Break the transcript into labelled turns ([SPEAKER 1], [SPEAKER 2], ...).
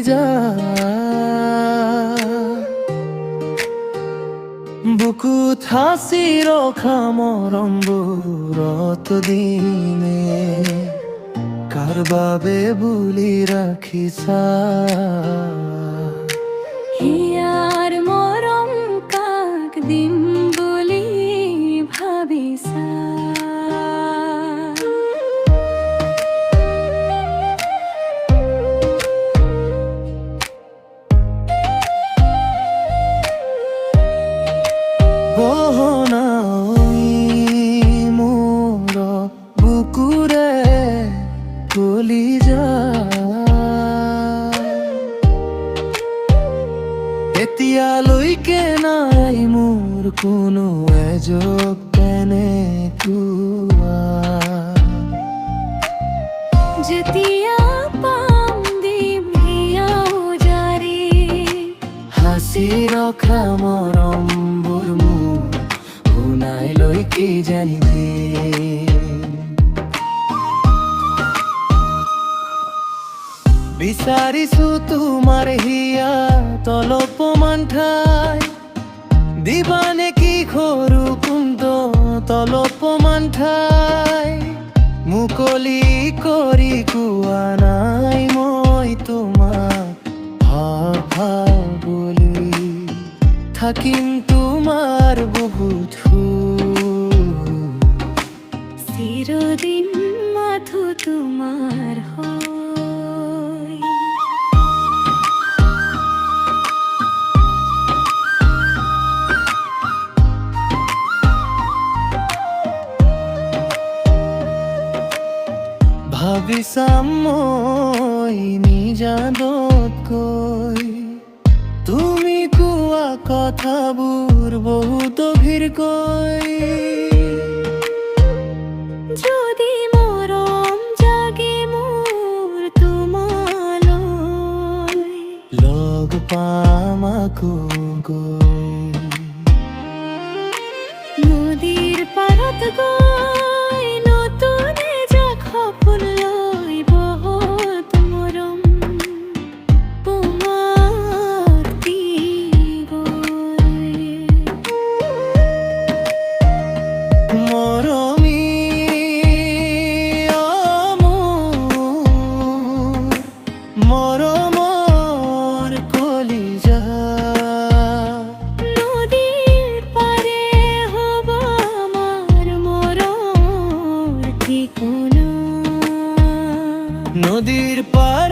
[SPEAKER 1] যা বুকুত হাসি ৰখা মৰমবোৰত দিনে কাৰ বাবে বুলি ৰাখিছা
[SPEAKER 2] হিয়াৰ মৰম কাক দিম বুলি ভাবিছা
[SPEAKER 1] বহনাই মোৰ বুকুৰে গলি যা এতিয়ালৈকে নাই মোৰ কোনো এযোগ তেনেকুৱা
[SPEAKER 2] যেতিয়া পাম দিম হিয়াও জাৰি
[SPEAKER 1] হাসি ৰখা মৰমবোৰ মোৰ শুনাই লৈ কি জানিবি বিচাৰিছো তোমাৰ হিয়াত অলপমান ঠাই দিবা নেকি সৰু কুণ্ডত অলপমান ঠাই মুকলি কৰি কোৱা নাই মই তোমাক ভাল ভাল বুলি থাকিম তোমাৰ বহুত
[SPEAKER 2] চিৰদিন মাথো তোমাৰ হৈ
[SPEAKER 1] ভাবি চাম মই নিজানতকৈ তুমি কোৱা কথাবোৰ বহুত গভীৰকৈ
[SPEAKER 2] যদি মৰম জাগে মোৰ তোমালৈ
[SPEAKER 1] লগ পাম আকৌ গৈ
[SPEAKER 2] নদীৰ পাৰত গৈ নতুন এজাক সপোন লৈ বহুত মৰম তোমাক দিবই
[SPEAKER 1] মৰমী মৰমৰ কলিজা
[SPEAKER 2] নদীৰ পাৰে হ'ব আমাৰ মৰমৰ ঠিকনা
[SPEAKER 1] নদীৰ পাৰ